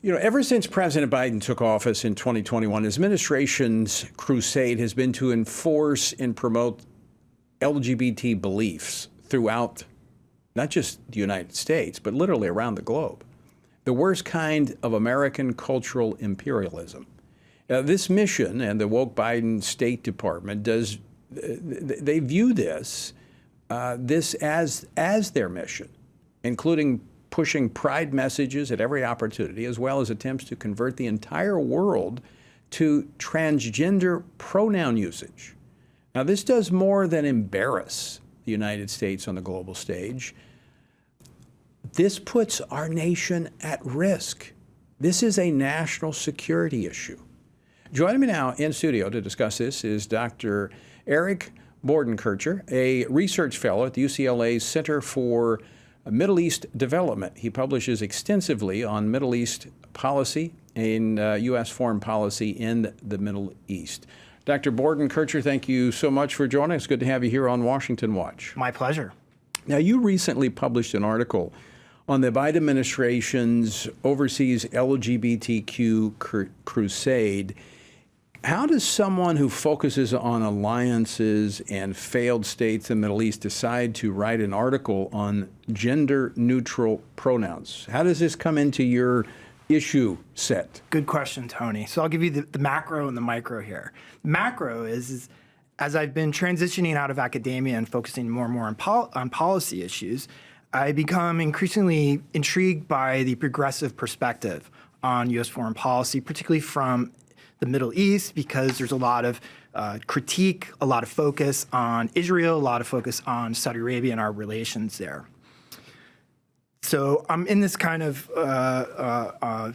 Ever since President Biden took office in 2021, his administration's crusade has been to enforce and promote LGBT beliefs throughout not just the United States, but literally around the globe. The worst kind of American cultural imperialism. This mission and the woke Biden State Department they view this as their mission, including pushing pride messages at every opportunity, as well as attempts to convert the entire world to transgender pronoun usage. Now, this does more than embarrass the United States on the global stage. This puts our nation at risk. This is a national security issue. Joining me now in studio to discuss this is Dr. Eric Bordenkircher, a research fellow at the UCLA Center for Middle East Development. He publishes extensively on Middle East policy and U.S. foreign policy in the Middle East. Dr. Bordenkircher, thank you so much for joining us. Good to have you here on Washington Watch. My pleasure. Now, you recently published an article on the Biden administration's overseas LGBTQ crusade. How does someone who focuses on alliances and failed states in the Middle East decide to write an article on gender-neutral pronouns? How does this come into your issue set? Good question, Tony. So I'll give you the macro and the micro here. Macro is as I've been transitioning out of academia and focusing more and more on policy issues, I become increasingly intrigued by the progressive perspective on U.S. foreign policy, particularly from the Middle East, because there's a lot of critique, a lot of focus on Israel, a lot of focus on Saudi Arabia and our relations there. So I'm in this kind of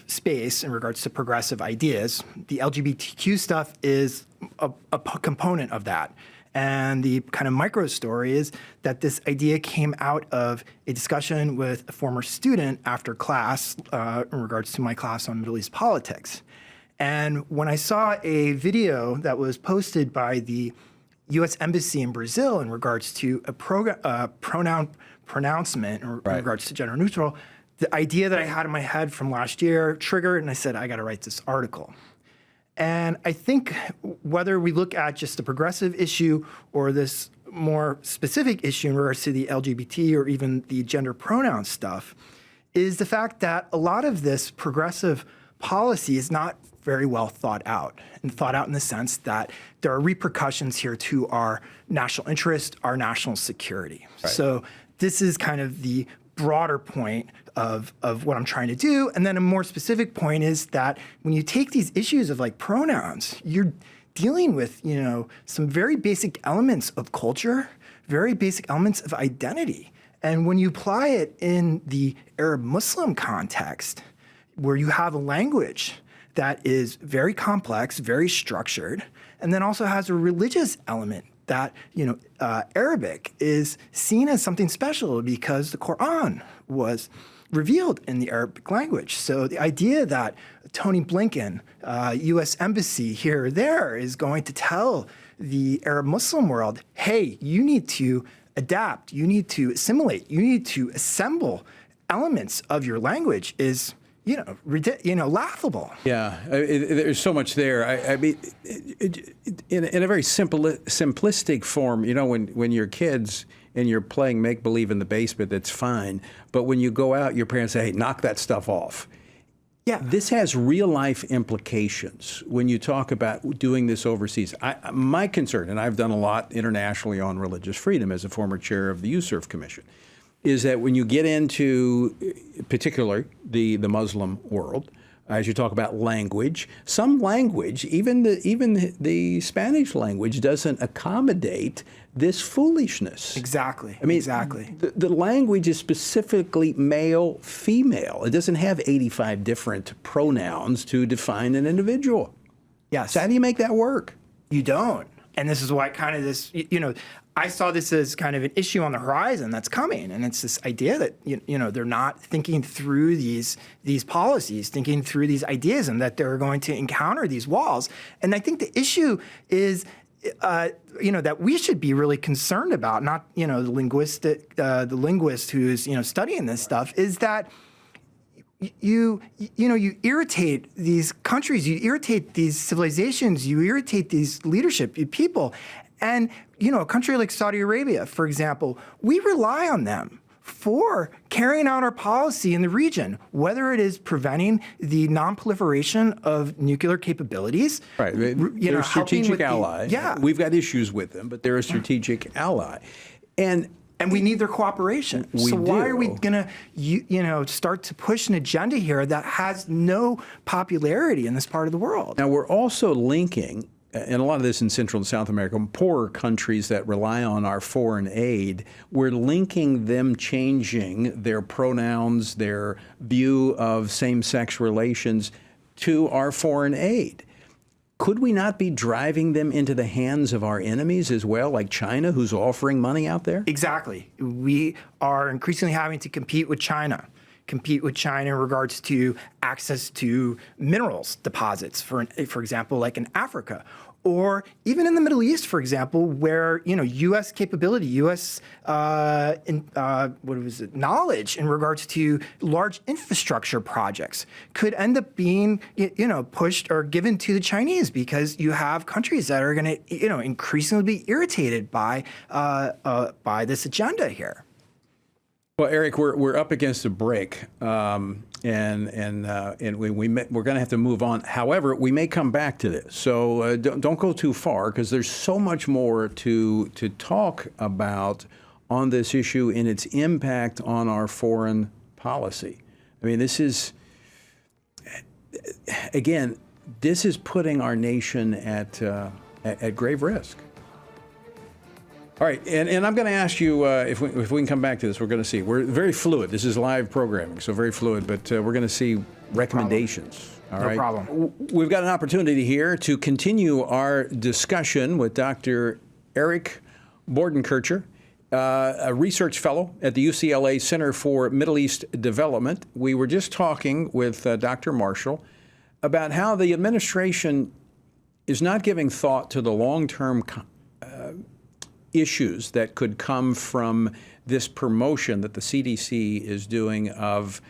space in regards to progressive ideas. The LGBTQ stuff is a component of that. And the kind of micro story is that this idea came out of a discussion with a former student after class in regards to my class on Middle East politics. And when I saw a video that was posted by the U.S. Embassy in Brazil in regards to a pronoun pronouncement in regards to gender neutral, the idea that I had in my head from last year triggered, and I said, I got to write this article. And I think whether we look at just the progressive issue or this more specific issue in regards to the LGBT or even the gender pronoun stuff, is the fact that a lot of this progressive policy is not very well thought out, and thought out in the sense that there are repercussions here to our national interest, our national security. Right. So this is kind of the broader point of what I'm trying to do. And then a more specific point is that when you take these issues of like pronouns, you're dealing with, some very basic elements of culture, very basic elements of identity. And when you apply it in the Arab Muslim context, where you have a language that is very complex, very structured, and then also has a religious element that, Arabic is seen as something special because the Quran was revealed in the Arabic language. So the idea that Tony Blinken, U.S. Embassy here or there, is going to tell the Arab Muslim world, hey, you need to adapt, you need to assimilate, you need to assemble elements of your language is laughable. Yeah, there's so much there. I mean, in a very simplistic form, when you're kids and you're playing make-believe in the basement, that's fine. But when you go out, your parents say, hey, knock that stuff off. Yeah. This has real-life implications when you talk about doing this overseas. My concern, and I've done a lot internationally on religious freedom as a former chair of the USERF Commission, is that when you get into, particularly the Muslim world, as you talk about language, some language, even the Spanish language, doesn't accommodate this foolishness. Exactly. I mean, exactly. The language is specifically male, female. It doesn't have 85 different pronouns to define an individual. Yes. So how do you make that work? You don't. And this is why kind of this, I saw this as kind of an issue on the horizon that's coming, and it's this idea that they're not thinking through these policies, thinking through these ideas, and that they're going to encounter these walls. And I think the issue is, that we should be really concerned about, not the linguist who's studying this stuff, is that you irritate these countries, you irritate these civilizations, you irritate these leadership people. And, a country like Saudi Arabia, for example, we rely on them for carrying out our policy in the region, whether it is preventing the non-proliferation of nuclear capabilities. Right. They're a strategic ally. Yeah. We've got issues with them, but they're a strategic ally. And we need their cooperation. We so why do. are we going to, start to push an agenda here that has no popularity in this part of the world? Now, we're also linking, and a lot of this in Central and South America, poorer countries that rely on our foreign aid, we're linking them changing their pronouns, their view of same-sex relations to our foreign aid. Could we not be driving them into the hands of our enemies as well, like China, who's offering money out there? Exactly. We are increasingly having to compete with China in regards to access to minerals deposits, for example, like in Africa, or even in the Middle East, for example, where U.S. capability, U.S. knowledge in regards to large infrastructure projects could end up being pushed or given to the Chinese, because you have countries that are going to increasingly be irritated by this agenda here. Well, Eric, we're up against a break, and we're going to have to move on. However, we may come back to this, so don't go too far, because there's so much more to talk about on this issue and its impact on our foreign policy. I mean, this is putting our nation at grave risk. All right, and I'm going to ask you if we can come back to this. We're going to see. We're very fluid. This is live programming, so very fluid. But we're going to see recommendations. All right. No problem. We've got an opportunity here to continue our discussion with Dr. Eric Bordenkircher, a research fellow at the UCLA Center for Middle East Development. We were just talking with Dr. Marshall about how the administration is not giving thought to the long-term issues that could come from this promotion that the CDC is doing of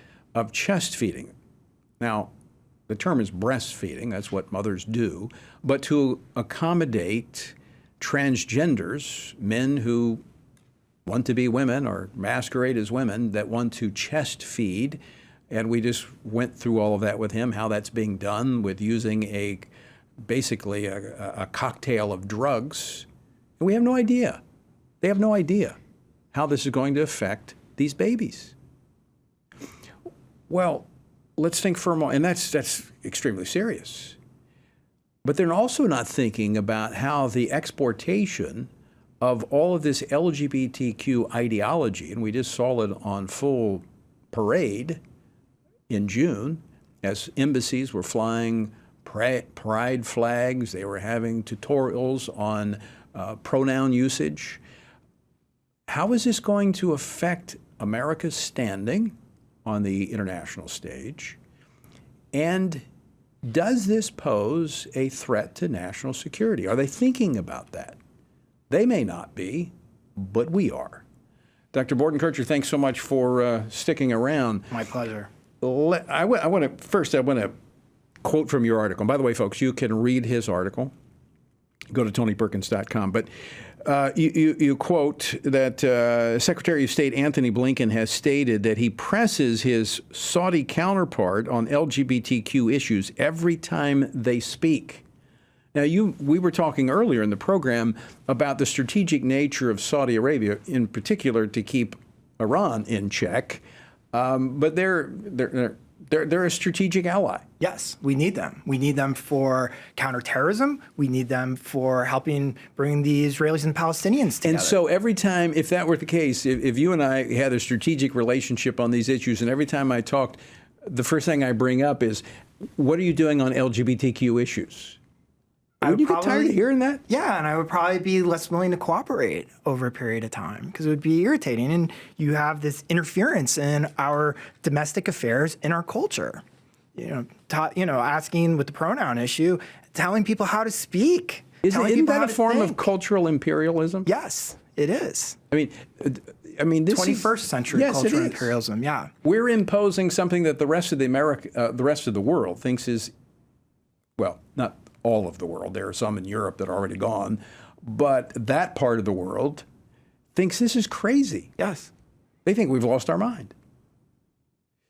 chest feeding. Now, the term is breastfeeding, that's what mothers do, but to accommodate transgenders, men who want to be women or masquerade as women that want to chest feed, and we just went through all of that with him, how that's being done with using basically a cocktail of drugs. And we have no idea. They have no idea how this is going to affect these babies. Well, let's think for a moment, and that's extremely serious. But they're also not thinking about how the exportation of all of this LGBTQ ideology, and we just saw it on full parade in June, as embassies were flying pride flags, they were having tutorials on pronoun usage. How is this going to affect America's standing on the international stage? And does this pose a threat to national security? Are they thinking about that? They may not be, but we are. Dr. Bordenkircher, thanks so much for sticking around. My pleasure. I want to quote from your article. And by the way, folks, you can read his article. Go to TonyPerkins.com. But you quote that Secretary of State Anthony Blinken has stated that he presses his Saudi counterpart on LGBTQ issues every time they speak. Now, we were talking earlier in the program about the strategic nature of Saudi Arabia, in particular to keep Iran in check, but they're a strategic ally. Yes, we need them. We need them for counterterrorism. We need them for helping bring the Israelis and Palestinians together. And so every time, if that were the case, if you and I had a strategic relationship on these issues, and every time I talked, the first thing I bring up is, what are you doing on LGBTQ issues? Would you get tired of hearing that? Yeah, and I would probably be less willing to cooperate over a period of time because it would be irritating. And you have this interference in our domestic affairs in our culture. Asking with the pronoun issue, telling people how to speak. Isn't that a form of cultural imperialism? Yes, it is. I mean, I mean, this 21st century yes, cultural it is. imperialism. Yeah. We're imposing something that the rest of the rest of the world thinks is, well, not all of the world. There are some in Europe that are already gone, but that part of the world thinks this is crazy. Yes. They think we've lost our mind.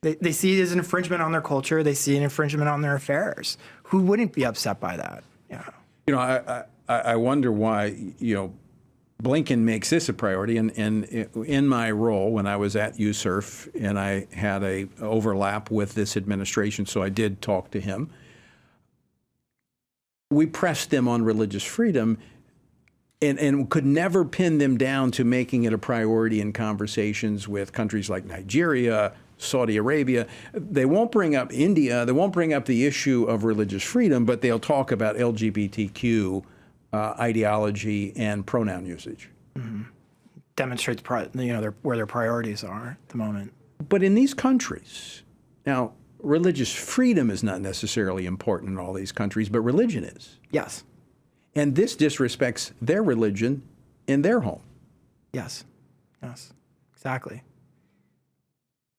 They see it as an infringement on their culture. They see an infringement on their affairs. Who wouldn't be upset by that? Yeah. You know, I wonder why, you know, Blinken makes this a priority. And in my role when I was at USCIRF, and I had a overlap with this administration, so I did talk to him. We pressed them on religious freedom and could never pin them down to making it a priority in conversations with countries like Nigeria, Saudi Arabia. They won't bring up India. They won't bring up the issue of religious freedom, but they'll talk about LGBTQ ideology and pronoun usage. Mm-hmm. Demonstrates, where their priorities are at the moment. But in these countries, now, religious freedom is not necessarily important in all these countries, but religion is. Yes. And this disrespects their religion in their home. Yes. Yes. Exactly.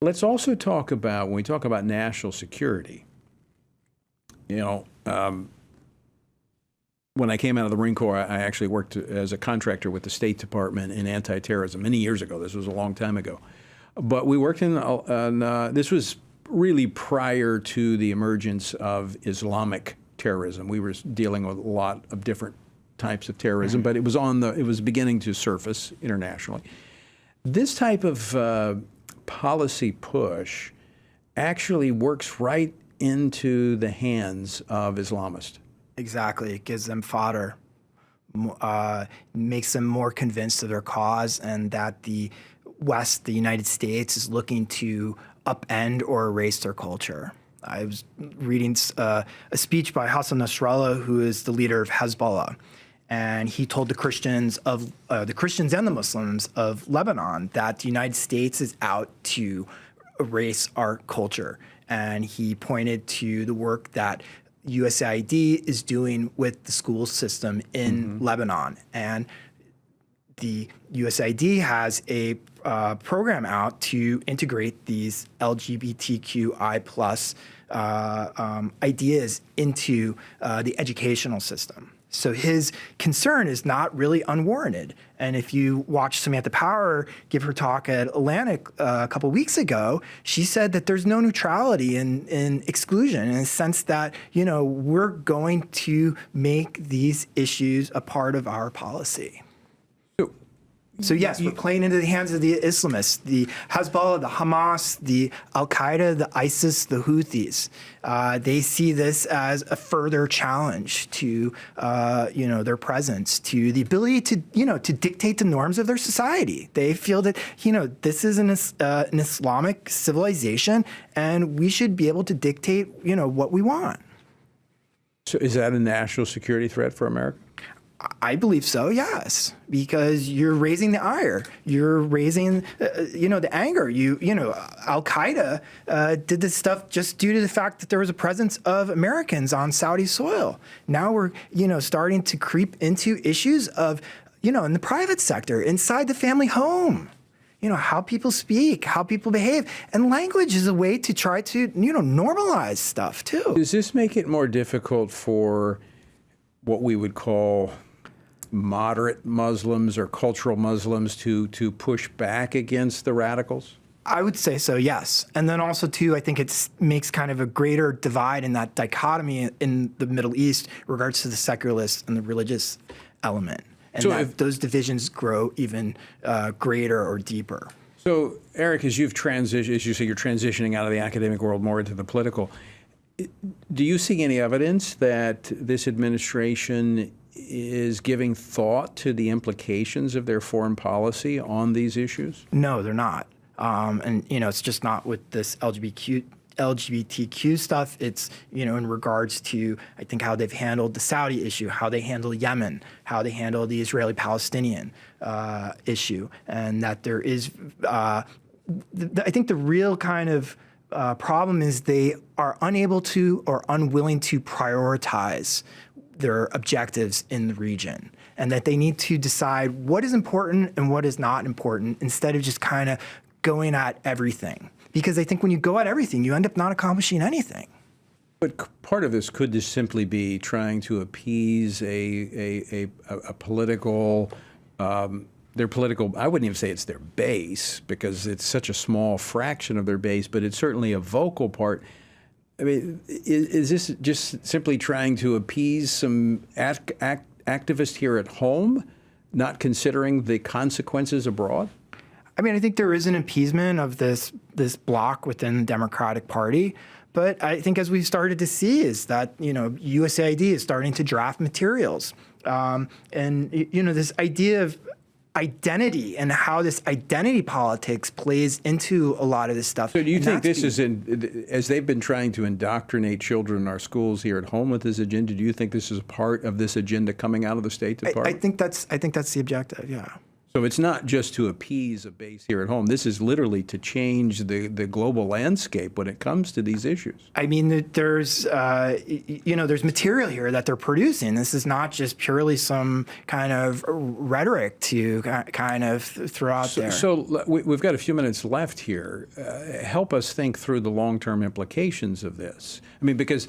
Let's also talk about, when we talk about national security, you know, when I came out of the Marine Corps, I actually worked as a contractor with the State Department in anti-terrorism many years ago. This was a long time ago. But we worked this was really prior to the emergence of Islamic terrorism. We were dealing with a lot of different types of terrorism, but it was beginning to surface internationally. This type of policy push actually works right into the hands of Islamists. Exactly. It gives them fodder, makes them more convinced of their cause and that the West, the United States, is looking to upend or erase their culture. I was reading a speech by Hassan Nasrallah, who is the leader of Hezbollah, and he told the Christians and the Muslims of Lebanon that the United States is out to erase our culture. And he pointed to the work that USAID is doing with the school system in Lebanon. And the USAID has a program out to integrate these LGBTQI plus ideas into the educational system. So his concern is not really unwarranted. And if you watch Samantha Power give her talk at Atlantic a couple weeks ago, she said that there's no neutrality in exclusion, in the sense that, you know, we're going to make these issues a part of our policy. So yes, we're playing into the hands of the Islamists, the Hezbollah, the Hamas, the Al-Qaeda, the ISIS, the Houthis. They see this as a further challenge to, their presence, to the ability to dictate the norms of their society. They feel that, this is an Islamic civilization, and we should be able to dictate, what we want. So is that a national security threat for America? I believe so, yes, because you're raising the ire, you're raising, the anger. Al-Qaeda did this stuff just due to the fact that there was a presence of Americans on Saudi soil. Now we're, starting to creep into issues of, in the private sector, inside the family home. How people speak, how people behave. And language is a way to try to, normalize stuff, too. Does this make it more difficult for what we would call moderate Muslims or cultural Muslims to push back against the radicals? I would say so, yes. And then also, too, I think it makes kind of a greater divide in that dichotomy in the Middle East in regards to the secularists and the religious element. And so those divisions grow even greater or deeper. So, Eric, as you've transitioned, as you say, you're transitioning out of the academic world more into the political, do you see any evidence that this administration is giving thought to the implications of their foreign policy on these issues? No, they're not. And, it's just not with this LGBTQ stuff. It's, in regards to, I think, how they've handled the Saudi issue, how they handle Yemen, how they handle the Israeli-Palestinian issue, and that there is, I think the real kind of problem is they are unable to or unwilling to prioritize their objectives in the region, and that they need to decide what is important and what is not important instead of just kind of going at everything. Because I think when you go at everything, you end up not accomplishing anything. But part of this could just simply be trying to appease a political, their political, I wouldn't even say it's their base because it's such a small fraction of their base, but it's certainly a vocal part. I mean, is this just simply trying to appease some activists here at home, not considering the consequences abroad? I mean, I think there is an appeasement of this bloc within the Democratic Party. But I think as we've started to see is that, USAID is starting to draft materials. This idea of identity and how this identity politics plays into a lot of this stuff. So do you think this is, as they've been trying to indoctrinate children in our schools here at home with this agenda, do you think this is a part of this agenda coming out of the State Department? I think that's the objective, yeah. So it's not just to appease a base here at home. This is literally to change the global landscape when it comes to these issues. I mean, there's material here that they're producing. This is not just purely some kind of rhetoric to kind of throw out there. So we've got a few minutes left here. Help us think through the long-term implications of this. I mean, because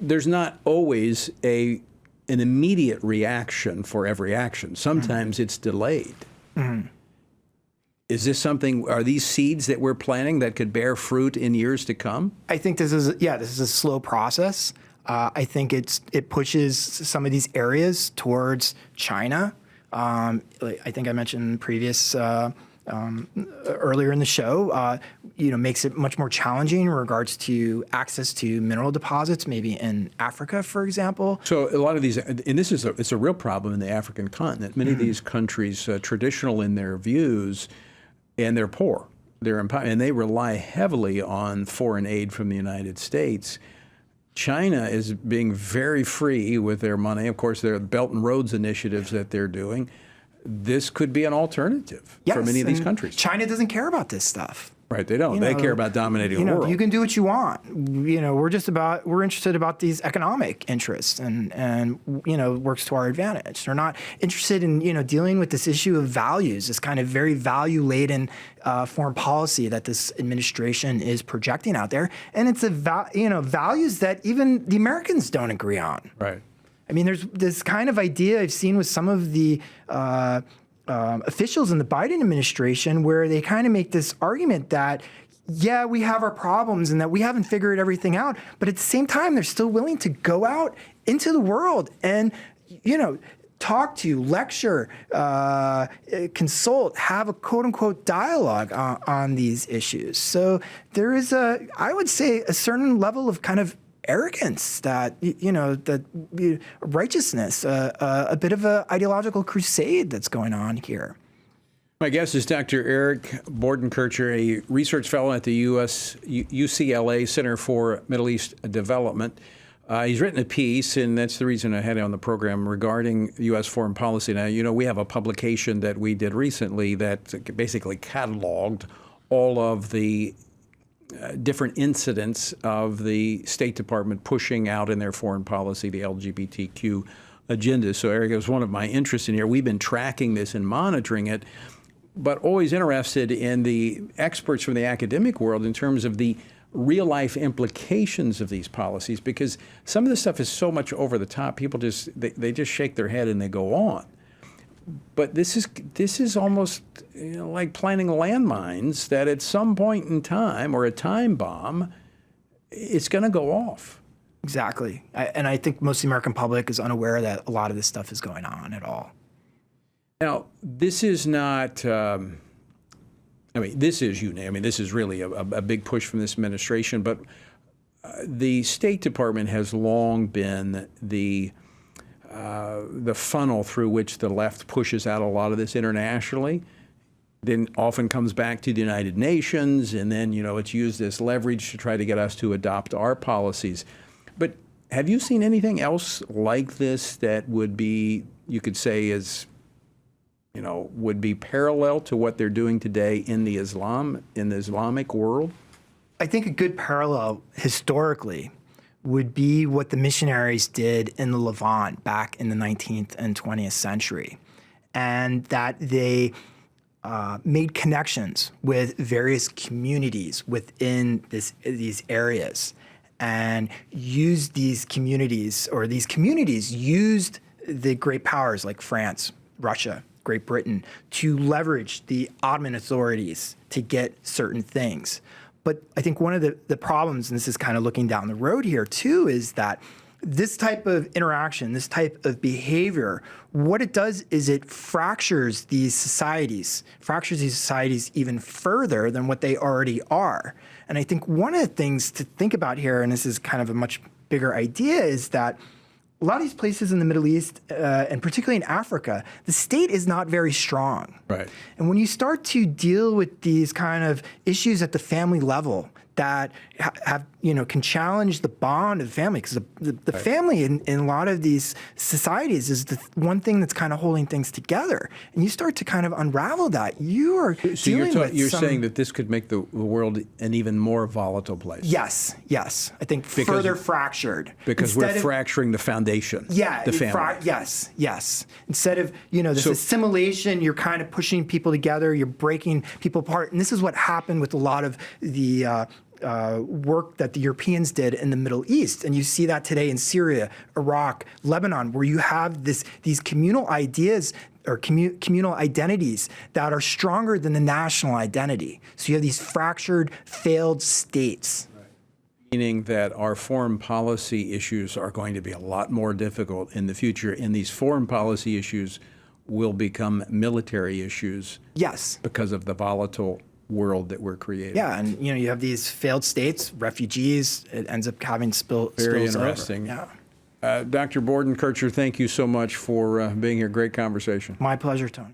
there's not always an immediate reaction for every action. Sometimes it's delayed. Mm-hmm. Is this something, are these seeds that we're planting that could bear fruit in years to come? I think this is a slow process. I think it pushes some of these areas towards China. I think I mentioned previous earlier in the show, makes it much more challenging in regards to access to mineral deposits, maybe in Africa, for example. So a lot of these, and it's a real problem in the African continent. Many of these countries, traditional in their views, and they're poor. And they rely heavily on foreign aid from the United States. China is being very free with their money. Of course, there are Belt and Roads initiatives that they're doing. This could be an alternative for many of these countries. China doesn't care about this stuff. Right, they don't. They care about dominating the world. You can do what you want. We're interested about these economic interests and works to our advantage. They're not interested in, dealing with this issue of values, this kind of very value-laden foreign policy that this administration is projecting out there. And it's values that even the Americans don't agree on. Right. I mean, there's this kind of idea I've seen with some of the officials in the Biden administration where they kind of make this argument that, yeah, we have our problems and that we haven't figured everything out, but at the same time, they're still willing to go out into the world and, talk to, lecture, consult, have a quote-unquote dialogue on these issues. So there is I would say, a certain level of kind of arrogance, that righteousness, a bit of an ideological crusade that's going on here. My guest is Dr. Eric Bordenkircher, a research fellow at the UCLA Center for Middle East Development. He's written a piece, and that's the reason I had it on the program, regarding U.S. foreign policy. Now, we have a publication that we did recently that basically cataloged all of the different incidents of the State Department pushing out in their foreign policy the LGBTQ agenda. So, Eric, it was one of my interests in here. We've been tracking this and monitoring it, but always interested in the experts from the academic world in terms of the real-life implications of these policies, because some of this stuff is so much over the top. People just shake their head and they go on. But this is almost like planting landmines that at some point in time, or a time bomb, it's going to go off. Exactly. And I think most of the American public is unaware that a lot of this stuff is going on at all. Now, this is not, this is really a big push from this administration, but the State Department has long been the funnel through which the left pushes out a lot of this internationally, then often comes back to the United Nations, and then, it's used as leverage to try to get us to adopt our policies. But have you seen anything else like this that would be, you could say, would be parallel to what they're doing today in the Islamic world? I think a good parallel historically would be what the missionaries did in the Levant back in the 19th and 20th century, and that they made connections with various communities within these areas, and used these communities used the great powers like France, Russia, Great Britain to leverage the Ottoman authorities to get certain things. But I think one of the problems, and this is kind of looking down the road here too, is that this type of interaction, this type of behavior, what it does is it fractures these societies even further than what they already are. And I think one of the things to think about here, and this is kind of a much bigger idea, is that a lot of these places in the Middle East, and particularly in Africa, the state is not very strong. Right. And when you start to deal with these kind of issues at the family level that have, can challenge the bond of family, because the family in a lot of these societies is the one thing that's kind of holding things together. And you start to kind of unravel that. You are you're saying that this could make the world an even more volatile place. Yes. I think further fractured. Because we're fracturing the foundation, the family. Yes. Instead of, this assimilation, you're kind of pushing people together, you're breaking people apart. And this is what happened with a lot of the work that the Europeans did in the Middle East. And you see that today in Syria, Iraq, Lebanon, where you have these communal ideas or communal identities that are stronger than the national identity. So you have these fractured, failed states. Meaning that our foreign policy issues are going to be a lot more difficult in the future, and these foreign policy issues will become military issues. Yes. Because of the volatile world that we're creating. Yeah, and you have these failed states, refugees. It ends up having spills over. Very interesting. Yeah. Dr. Bordenkircher, thank you so much for being here. Great conversation. My pleasure, Tony.